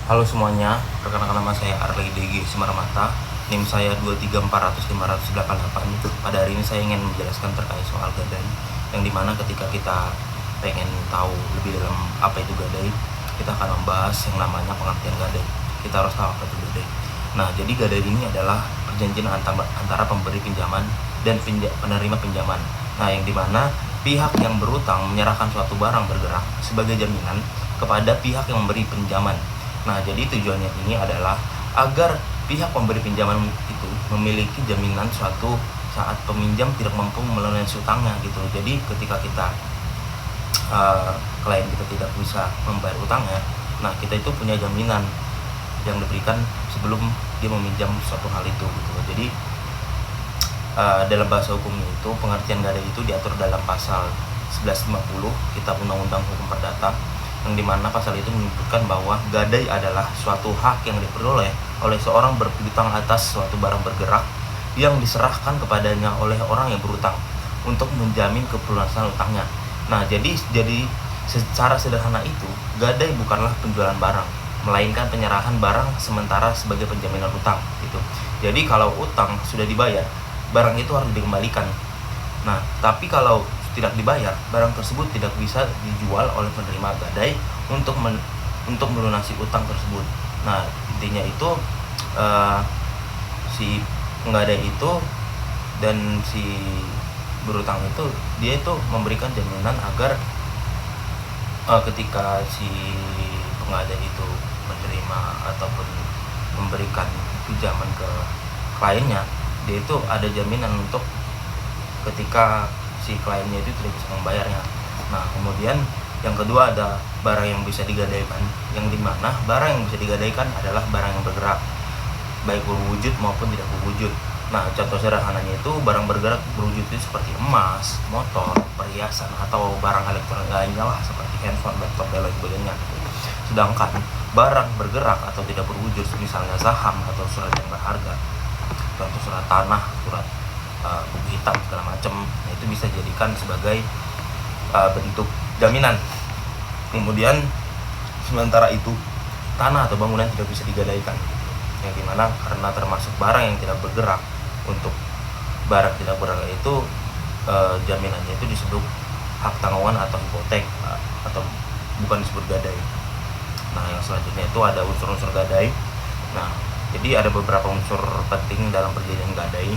Halo semuanya, perkenalkan nama saya Arley DG Simarmata. NIM saya 234005888. Pada hari ini saya ingin menjelaskan terkait soal gadai, yang dimana ketika kita pengen tahu lebih dalam apa itu gadai, kita akan membahas yang namanya pengertian gadai. Kita harus tahu apa itu gadai. Nah, jadi gadai ini adalah perjanjian antara pemberi pinjaman dan penerima pinjaman. Nah, yang dimana pihak yang berutang menyerahkan suatu barang bergerak sebagai jaminan kepada pihak yang memberi pinjaman. Nah, jadi tujuannya ini adalah agar pihak pemberi pinjaman itu memiliki jaminan suatu saat peminjam tidak mampu melunasi utangnya gitu. Jadi ketika klien kita tidak bisa membayar utangnya, nah kita itu punya jaminan yang diberikan sebelum dia meminjam suatu hal itu gitu. Jadi dalam bahasa hukumnya itu pengertian gadai itu diatur dalam pasal 1150 Kitab Undang-Undang Hukum Perdata, yang dimana pasal itu menyebutkan bahwa gadai adalah suatu hak yang diperoleh oleh seorang berpiutang atas suatu barang bergerak yang diserahkan kepadanya oleh orang yang berutang untuk menjamin kepelunasan utangnya. Nah, jadi secara sederhana itu gadai bukanlah penjualan barang, melainkan penyerahan barang sementara sebagai penjaminan utang gitu. Jadi kalau utang sudah dibayar, barang itu harus dikembalikan. Nah, tapi kalau tidak dibayar, barang tersebut tidak bisa dijual oleh penerima gadai untuk melunasi utang tersebut. Nah, intinya itu si penggadai itu dan si berutang itu dia itu memberikan jaminan agar ketika si penggadai itu menerima ataupun memberikan pinjaman ke kliennya, dia itu ada jaminan untuk ketika si kliennya itu tidak bisa membayarnya. Nah, kemudian yang kedua ada barang yang bisa digadaikan, yang dimana barang yang bisa digadaikan adalah barang yang bergerak, baik berwujud maupun tidak berwujud. Nah, contoh sederhananya itu barang bergerak berwujud itu seperti emas, motor, perhiasan, atau barang elektronik lainnya lah seperti handphone, laptop, dan lain sebagainya. Sedangkan barang bergerak atau tidak berwujud, misalnya saham atau surat yang berharga, contoh surat tanah, surat buku hitam segala macam, nah itu bisa dijadikan sebagai bentuk jaminan. Kemudian sementara itu tanah atau bangunan tidak bisa digadaikan, yang dimana karena termasuk barang yang tidak bergerak. Untuk barang tidak bergerak itu jaminannya itu disebut hak tanggungan atau hipotek, atau bukan disebut gadai. Nah, yang selanjutnya itu ada unsur-unsur gadai. Nah, jadi ada beberapa unsur penting dalam perjanjian gadai.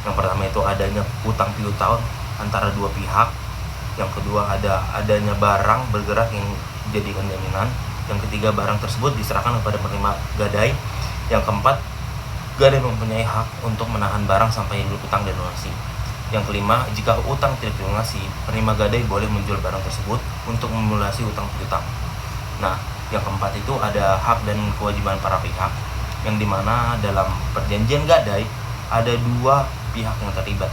Yang pertama itu adanya utang piutang antara dua pihak. Yang kedua adanya barang bergerak yang dijadikan jaminan. Yang ketiga, barang tersebut diserahkan kepada penerima gadai. Yang keempat, gadai mempunyai hak untuk menahan barang sampai utang dilunasi. Yang kelima, jika utang tidak dilunasi, penerima gadai boleh menjual barang tersebut untuk melunasi utang piutang. Nah, yang keempat itu ada hak dan kewajiban para pihak, yang dimana dalam perjanjian gadai ada dua pihak yang terlibat.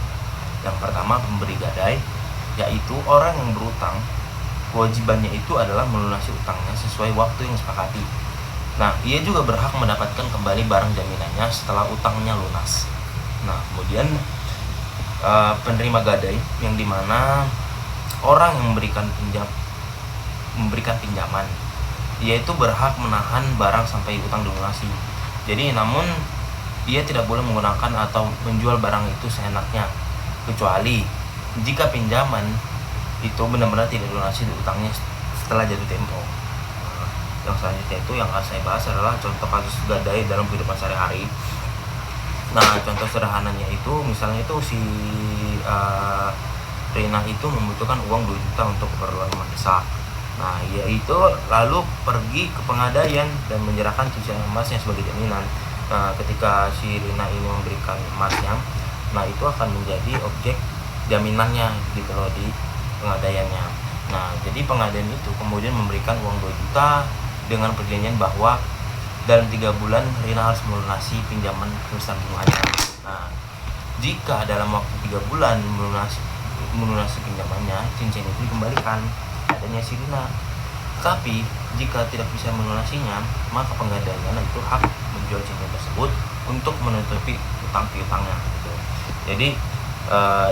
Yang pertama, pemberi gadai, yaitu orang yang berutang. Kewajibannya itu adalah melunasi utangnya sesuai waktu yang disepakati. Nah, ia juga berhak mendapatkan kembali barang jaminannya setelah utangnya lunas. Nah, kemudian penerima gadai, yang dimana orang yang memberikan pinjaman, ia itu berhak menahan barang sampai utang dilunasi. Jadi namun ia tidak boleh menggunakan atau menjual barang itu seenaknya, kecuali jika pinjaman itu benar-benar tidak dilunasi utangnya setelah jatuh tempo. Yang selanjutnya itu yang akan saya bahas adalah contoh kasus gadai dalam kehidupan sehari-hari. Nah, contoh sederhananya itu misalnya itu si Rina itu membutuhkan uang 2 juta untuk keperluan mendesak. Nah, ia itu lalu pergi ke penggadaian dan menyerahkan cincin emasnya sebagai jaminan. Nah, ketika si Rina ini memberikan emasnya, nah itu akan menjadi objek jaminannya gitu loh di penggadaiannya. Nah, jadi penggadaian itu kemudian memberikan uang 2 juta dengan perjanjian bahwa dalam 3 bulan Rina harus melunasi pinjaman beserta bunganya. Nah, jika dalam waktu 3 bulan melunasi pinjamannya, cincin itu dikembalikan adanya si Rina. Tapi jika tidak bisa melunasinya, maka penggadaian itu hak menjual cincin tersebut untuk menutupi utang piutangnya gitu. Jadi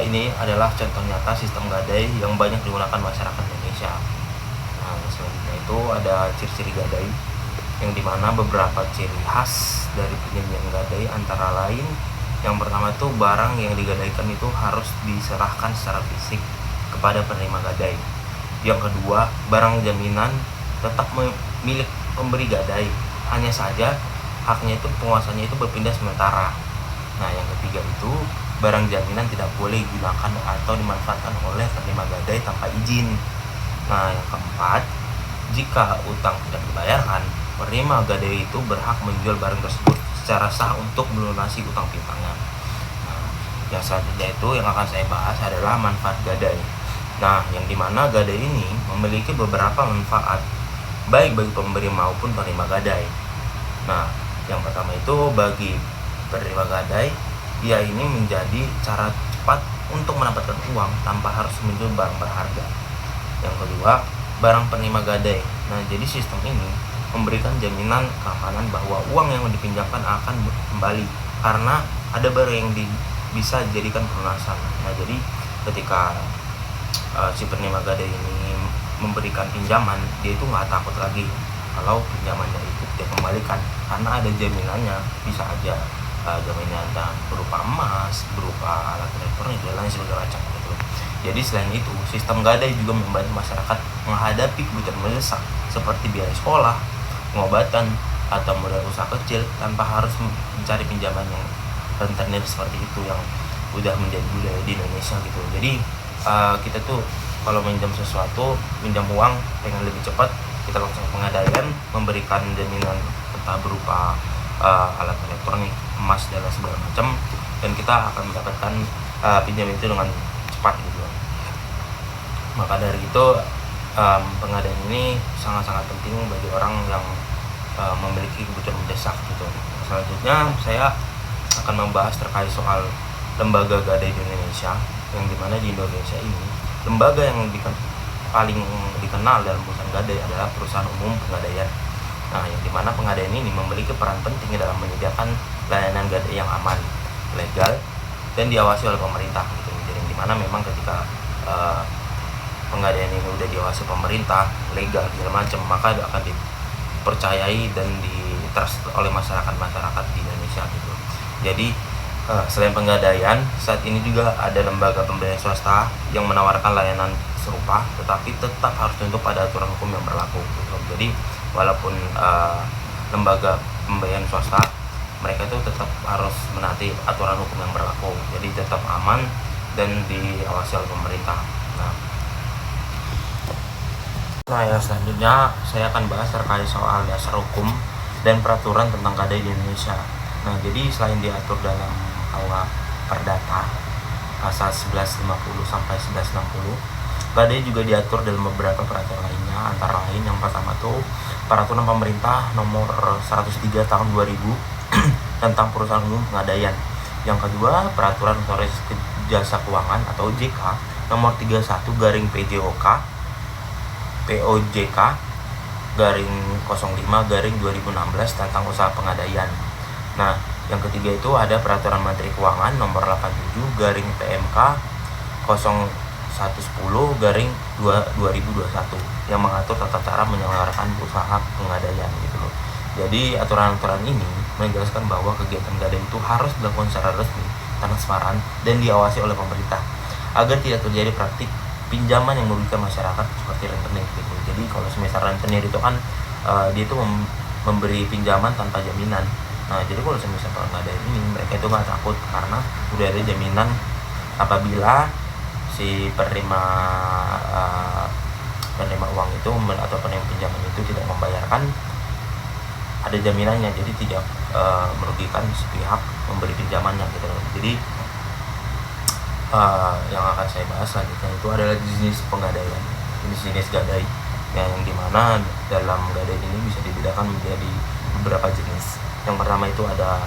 ini adalah contoh nyata sistem gadai yang banyak digunakan masyarakat Indonesia. Nah, selanjutnya itu ada ciri-ciri gadai. yang dimana beberapa ciri khas dari penjaminan gadai antara lain, yang pertama itu barang yang digadaikan itu harus diserahkan secara fisik kepada penerima gadai. Yang kedua, barang jaminan tetap milik pemberi gadai, hanya saja haknya itu, penguasanya itu berpindah sementara. Nah, yang ketiga itu barang jaminan tidak boleh digunakan atau dimanfaatkan oleh penerima gadai tanpa izin. Nah, yang keempat, jika utang tidak dibayarkan, penerima gadai itu berhak menjual barang tersebut secara sah untuk melunasi utang piutangnya. Nah, yang selanjutnya itu yang akan saya bahas adalah manfaat gadai. Nah, yang dimana gadai ini memiliki beberapa manfaat baik bagi pemberi maupun penerima gadai. Nah, yang pertama itu bagi penerima gadai, ia ini menjadi cara cepat untuk mendapatkan uang tanpa harus menjual barang berharga. Yang kedua, barang penerima gadai. Nah, jadi sistem ini memberikan jaminan keamanan bahwa uang yang dipinjamkan akan kembali karena ada barang yang bisa dijadikan pelunasan. Nah, jadi ketika si penerima gadai ini memberikan pinjaman, dia itu nggak takut lagi kalau pinjamannya itu tidak kembalikan karena ada jaminannya. Bisa aja jaminan berupa emas, berupa alat elektronik dan lain sebagainya gitu. Jadi selain itu, sistem gadai juga membantu masyarakat menghadapi kebutuhan mendesak seperti biaya sekolah, pengobatan, atau modal usaha kecil tanpa harus mencari pinjaman yang rentenir seperti itu yang udah menjadi budaya di Indonesia gitu. Jadi kita tuh kalau minjam sesuatu, minjam uang pengen lebih cepat, kita langsung pengadaian, memberikan jaminan entah berupa alat elektronik, emas dan lain segala macam, dan kita akan mendapatkan pinjam itu dengan cepat gitu. Maka dari itu pengadaian ini sangat-sangat penting bagi orang yang memiliki kebutuhan mendesak gitu. Selanjutnya saya akan membahas terkait soal lembaga gadai di Indonesia, yang dimana di Indonesia ini lembaga yang paling dikenal dalam urusan gadai adalah Perusahaan Umum Pegadaian. Nah, yang dimana pengadaian ini memiliki peran penting dalam menyediakan layanan gadai yang aman, legal, dan diawasi oleh pemerintah gitu. Jadi yang dimana memang ketika pengadaian ini udah diawasi pemerintah, legal segala macam, maka akan dipercayai dan ditrust oleh masyarakat di Indonesia gitu. Jadi selain penggadaian, saat ini juga ada lembaga pembiayaan swasta yang menawarkan layanan serupa, tetapi tetap harus tunduk pada aturan hukum yang berlaku gitu. Jadi walaupun lembaga pembiayaan swasta, mereka itu tetap harus menaati aturan hukum yang berlaku, jadi tetap aman dan diawasi oleh pemerintah. Nah, yang selanjutnya saya akan bahas terkait soal dasar hukum dan peraturan tentang gadai di Indonesia. Nah, jadi selain diatur dalam KUH Perdata pasal 1150 sampai 1160, gadai juga diatur dalam beberapa peraturan lainnya, antara lain yang pertama tuh Peraturan Pemerintah Nomor 103 Tahun 2000 tentang Perusahaan Umum Pengadaian. Yang kedua, Peraturan Otoritas Jasa Keuangan atau OJK Nomor 31 garing PJOK POJK garing 05 garing 2016 tentang usaha pengadaian. Nah, yang ketiga itu ada Peraturan Menteri Keuangan Nomor 87 garing PMK 0110 garing 2021 yang mengatur tata cara menyelenggarakan usaha pengadaian gitu loh. Jadi aturan-aturan ini menjelaskan bahwa kegiatan gadai itu harus dilakukan secara resmi, transparan, dan diawasi oleh pemerintah agar tidak terjadi praktik pinjaman yang merugikan masyarakat seperti rentenir gitu. Jadi kalau semisal rentenir itu kan dia itu memberi pinjaman tanpa jaminan. Nah, jadi kalau semisal pengadaian ini mereka itu nggak takut karena udah ada jaminan apabila si penerima uang itu atau penerima pinjaman itu tidak membayarkan, ada jaminannya, jadi tidak merugikan si pihak memberi pinjamannya gitu. Jadi yang akan saya bahas selanjutnya itu adalah jenis pengadaian, jenis gadai yang dimana dalam gadai ini bisa dibedakan menjadi beberapa jenis. Yang pertama itu ada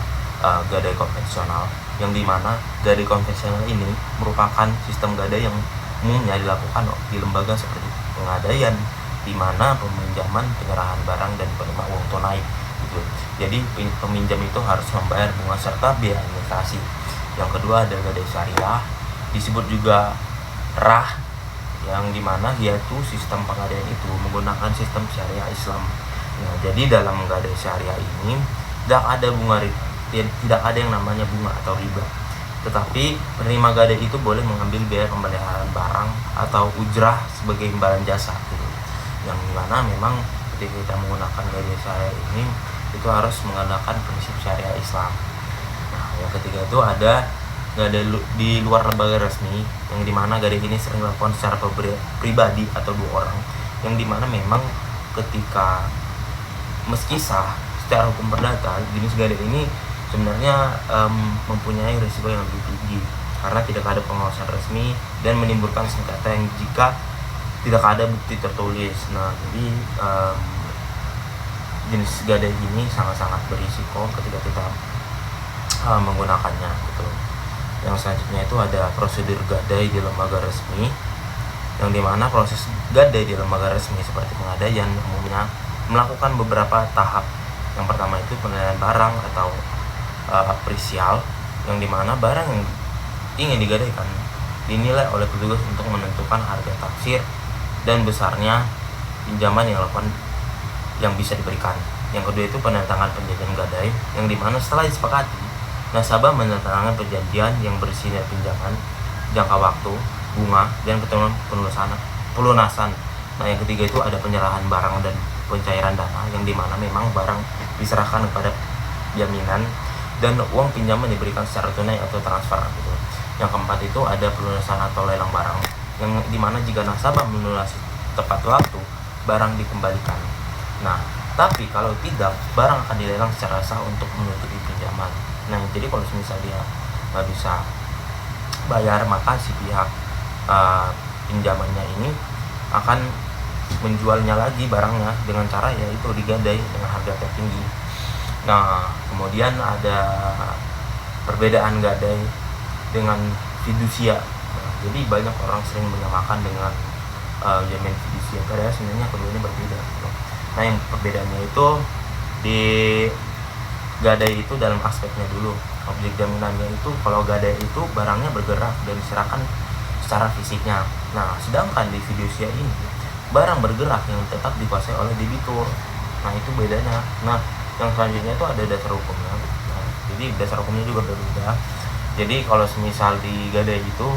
gadai konvensional, yang dimana gadai konvensional ini merupakan sistem gadai yang umumnya dilakukan di lembaga seperti pengadaian, di mana peminjaman, penyerahan barang, dan penerima uang tunai gitu. Jadi peminjam itu harus membayar bunga serta biaya administrasi. Yang kedua ada gadai syariah, disebut juga RAH, yang dimana yaitu sistem pengadaian itu menggunakan sistem syariah Islam, Nah, jadi dalam gadai syariah ini tidak ada yang namanya bunga atau riba. Tetapi penerima gadai itu boleh mengambil biaya pemeliharaan barang atau ujrah sebagai imbalan jasa gitu. Yang dimana memang ketika kita menggunakan gadai syariah ini itu harus menggunakan prinsip syariah Islam. Nah, yang ketiga itu ada gadai di luar lembaga resmi, yang dimana gadai ini sering dilakukan secara pribadi atau dua orang, yang dimana memang ketika meski sah secara hukum perdata, jenis gadai ini sebenarnya mempunyai risiko yang lebih tinggi karena tidak ada pengawasan resmi dan menimbulkan sengketa yang jika tidak ada bukti tertulis. Nah, jadi jenis gadai ini sangat-sangat berisiko ketika kita menggunakannya gitu. Yang selanjutnya itu ada prosedur gadai di lembaga resmi, yang dimana proses gadai di lembaga resmi seperti pengadaian umumnya melakukan beberapa tahap. Yang pertama itu penilaian barang atau apresial, yang dimana barang yang ingin digadaikan dinilai oleh petugas untuk menentukan harga taksir dan besarnya pinjaman yang bisa diberikan. Yang kedua itu penandatangan perjanjian gadai, yang dimana setelah disepakati, nasabah menandatangani perjanjian yang berisi pinjaman, jangka waktu, bunga, dan ketentuan pelunasan. Nah, yang ketiga itu ada penyerahan barang dan pencairan dana, yang dimana memang barang diserahkan kepada jaminan dan uang pinjaman diberikan secara tunai atau transfer gitu. Yang keempat itu ada pelunasan atau lelang barang, yang dimana jika nasabah melunasi tepat waktu, barang dikembalikan. Nah, tapi kalau tidak, barang akan dilelang secara sah untuk menutupi pinjaman. Nah, jadi kalau misalnya dia nggak bisa bayar, maka si pihak pinjamannya ini akan menjualnya lagi barangnya dengan cara yaitu digadai dengan harga tertinggi. Nah, kemudian ada perbedaan gadai dengan fidusia. Nah, jadi banyak orang sering menyamakan dengan jaminan fidusia, padahal sebenarnya keduanya berbeda. Nah, yang perbedaannya itu di gadai itu dalam aspeknya dulu. Objek jaminannya itu kalau gadai itu barangnya bergerak dan diserahkan secara fisiknya. Nah, sedangkan di fidusia ini barang bergerak yang tetap dikuasai oleh debitur. Nah, itu bedanya. Nah, yang selanjutnya itu ada dasar hukumnya. Nah, jadi dasar hukumnya juga berbeda. Jadi kalau semisal di gadai itu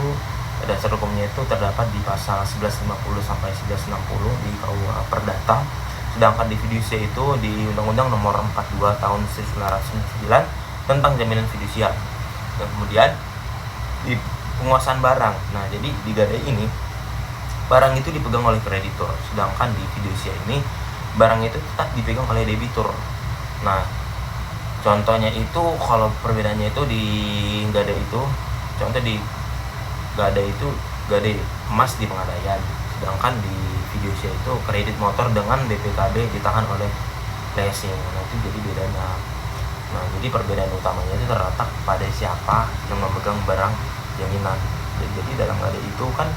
dasar hukumnya itu terdapat di pasal 1150 sampai 1160 di KUH Perdata. Sedangkan di fidusia itu di Undang-Undang Nomor 42 Tahun 1999 tentang jaminan fidusia. Dan kemudian di penguasaan barang. Nah, jadi di gadai ini barang itu dipegang oleh kreditur, sedangkan di fidusia ini barang itu tetap dipegang oleh debitur. Nah, contohnya itu kalau perbedaannya itu di gadai itu, contoh di gadai itu gadai emas di pengadaian, sedangkan di fidusia itu kredit motor dengan BPKB ditahan oleh leasing. Nah, itu jadi bedanya. Nah, jadi perbedaan utamanya itu terletak pada siapa yang memegang barang jaminan. Jadi dalam gadai itu kan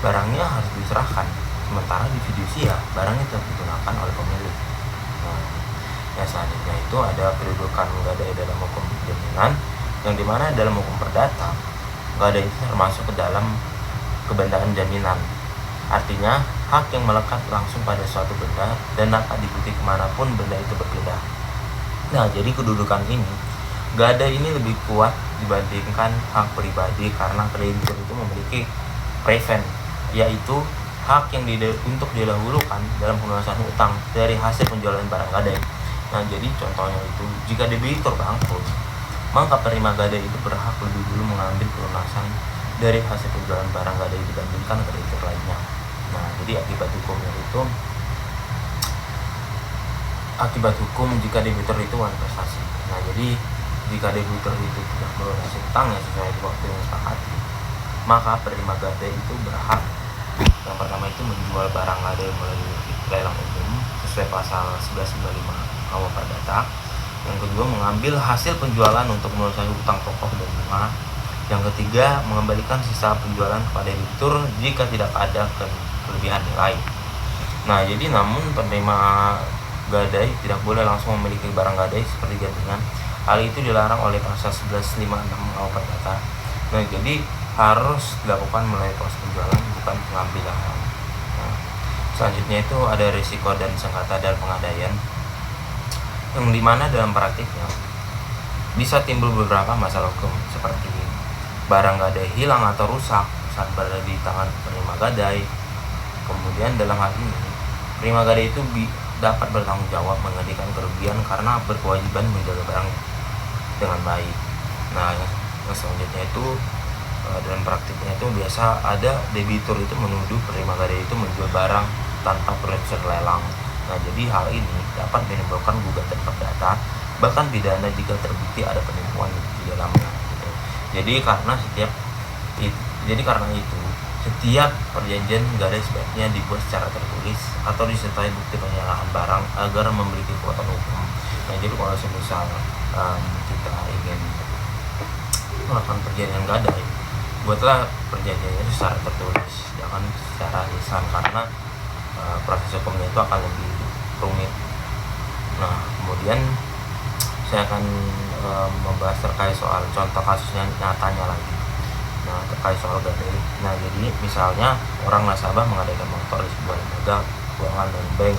barangnya harus diserahkan, sementara di fidusia barangnya tetap digunakan oleh pemilik. Nah, yang selanjutnya itu ada kedudukan gadai dalam hukum jaminan, yang dimana dalam hukum perdata gadai itu termasuk ke dalam kebendaan jaminan. Artinya hak yang melekat langsung pada suatu benda dan dapat diikuti kemanapun benda itu berpindah. Nah, jadi kedudukan ini gadai ini lebih kuat dibandingkan hak pribadi karena kreditur itu memiliki preven, yaitu hak yang untuk didahulukan dalam pelunasan utang dari hasil penjualan barang gadai. Nah, jadi contohnya itu jika debitur bangkrut, maka penerima gadai itu berhak lebih dulu mengambil pelunasan dari hasil penjualan barang gadai dibandingkan kreditur lainnya. Nah, jadi akibat hukum jika debitur itu investasi. Nah, jadi jika debitur itu tidak melunasi utangnya sesuai waktu yang disepakati, maka penerima gadai itu berhak yang pertama itu menjual barang gadai melalui lelang umum sesuai pasal 1195 KUH Perdata. Yang kedua, mengambil hasil penjualan untuk melunasi utang pokok dan bunga. Yang ketiga, mengembalikan sisa penjualan kepada debitur jika tidak ada kelebihan nilai. Nah, jadi namun penerima gadai tidak boleh langsung memiliki barang gadai seperti gantungan. Hal itu dilarang oleh pasal 1156 KUH Perdata. Nah, jadi harus dilakukan melalui proses penjualan, bukan pengambilan. Nah, selanjutnya itu ada risiko dan sengketa dalam pengadaian. yang dimana dalam praktiknya bisa timbul beberapa masalah hukum seperti barang gadai hilang atau rusak saat berada di tangan penerima gadai. Kemudian dalam hal ini penerima gadai itu dapat bertanggung jawab menggantikan kerugian karena berkewajiban menjaga barang dengan baik. Nah, yang selanjutnya itu dalam praktiknya itu biasa ada debitur itu menuduh penerima gadai itu menjual barang tanpa proses lelang. Nah, jadi hal ini dapat menimbulkan gugatan perdata bahkan pidana jika terbukti ada penipuan di dalamnya. Gitu. Jadi karena itu setiap perjanjian gadai sebaiknya dibuat secara tertulis atau disertai bukti penyerahan barang agar memiliki kekuatan hukum. Nah, jadi kalau misal kita ingin melakukan perjanjian gadai, buatlah perjanjiannya secara tertulis, jangan secara lisan karena proses hukumnya itu akan lebih rumit. Nah, kemudian saya akan membahas terkait soal contoh kasusnya nyatanya lagi. Nah, terkait soal gadai. Nah, jadi misalnya orang nasabah menggadaikan motor di sebuah lembaga keuangan dan bank.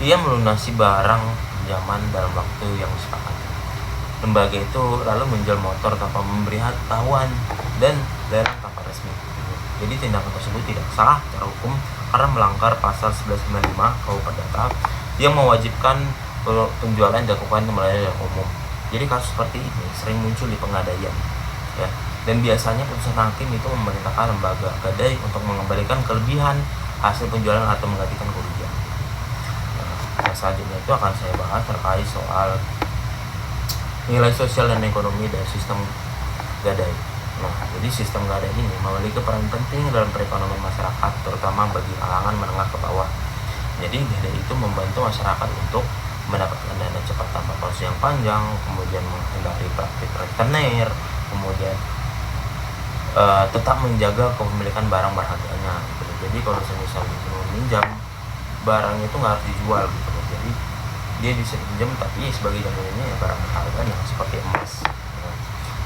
Ia melunasi barang pinjaman dalam waktu yang disepakati. Lembaga itu lalu menjual motor tanpa memberi tahuan dan lelang tanpa resmi. Jadi tindakan tersebut tidak sah secara hukum karena melanggar pasal 1195 KUH Perdata yang mewajibkan penjualan dilakukan melalui jalan umum. Jadi kasus seperti ini sering muncul di pengadaian, ya. Dan biasanya putusan hakim itu memerintahkan lembaga gadai untuk mengembalikan kelebihan hasil penjualan atau menggantikan kerugian. Nah, selanjutnya itu akan saya bahas terkait soal nilai sosial dan ekonomi dari sistem gadai. Nah, jadi sistem gadai ini memiliki peran penting dalam perekonomian masyarakat, terutama bagi kalangan menengah ke bawah. Jadi gadai itu membantu masyarakat untuk mendapatkan dana cepat tanpa proses yang panjang, kemudian menghindari praktik rentenir, kemudian tetap menjaga kepemilikan barang berharganya gitu. Jadi kalau misalnya meminjam barang itu nggak harus dijual gitu. Jadi dia bisa pinjam tapi sebagai jaminannya ya barang berharga seperti emas.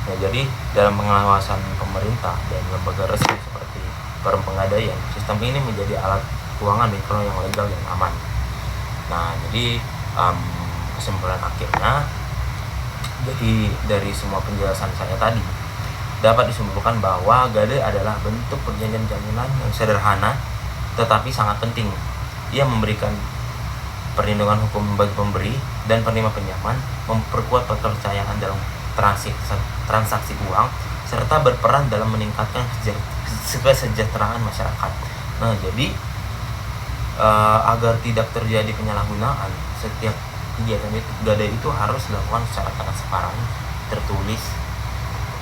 Nah, jadi dalam pengawasan pemerintah dan lembaga resmi seperti Forum Pengadaian, sistem ini menjadi alat keuangan mikro yang legal dan aman. Nah, jadi kesimpulan akhirnya, jadi dari semua penjelasan saya tadi dapat disimpulkan bahwa gadai adalah bentuk perjanjian jaminan yang sederhana tetapi sangat penting. Ia memberikan perlindungan hukum bagi pemberi dan penerima pinjaman, memperkuat kepercayaan dalam transaksi uang, serta berperan dalam meningkatkan kesejahteraan masyarakat. Nah, jadi agar tidak terjadi penyalahgunaan, setiap kegiatan gadai itu harus dilakukan secara transparan, tertulis,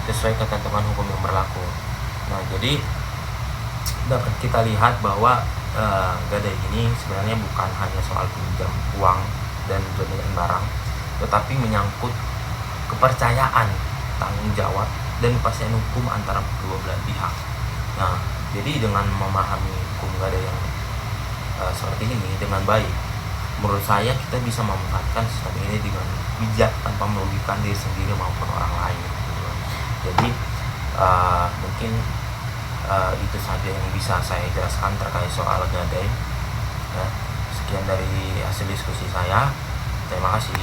sesuai ketentuan hukum yang berlaku. Nah, jadi dapat kita lihat bahwa gadai ini sebenarnya bukan hanya soal pinjam uang dan jaminan barang, tetapi menyangkut kepercayaan, tanggung jawab, dan kepastian hukum antara kedua belah pihak. Nah, jadi dengan memahami hukum gadai yang seperti ini dengan baik, menurut saya kita bisa memanfaatkan sistem ini dengan bijak tanpa merugikan diri sendiri maupun orang lain. Jadi mungkin itu saja yang bisa saya jelaskan terkait soal gadai. Ya, sekian dari hasil diskusi saya. Terima kasih.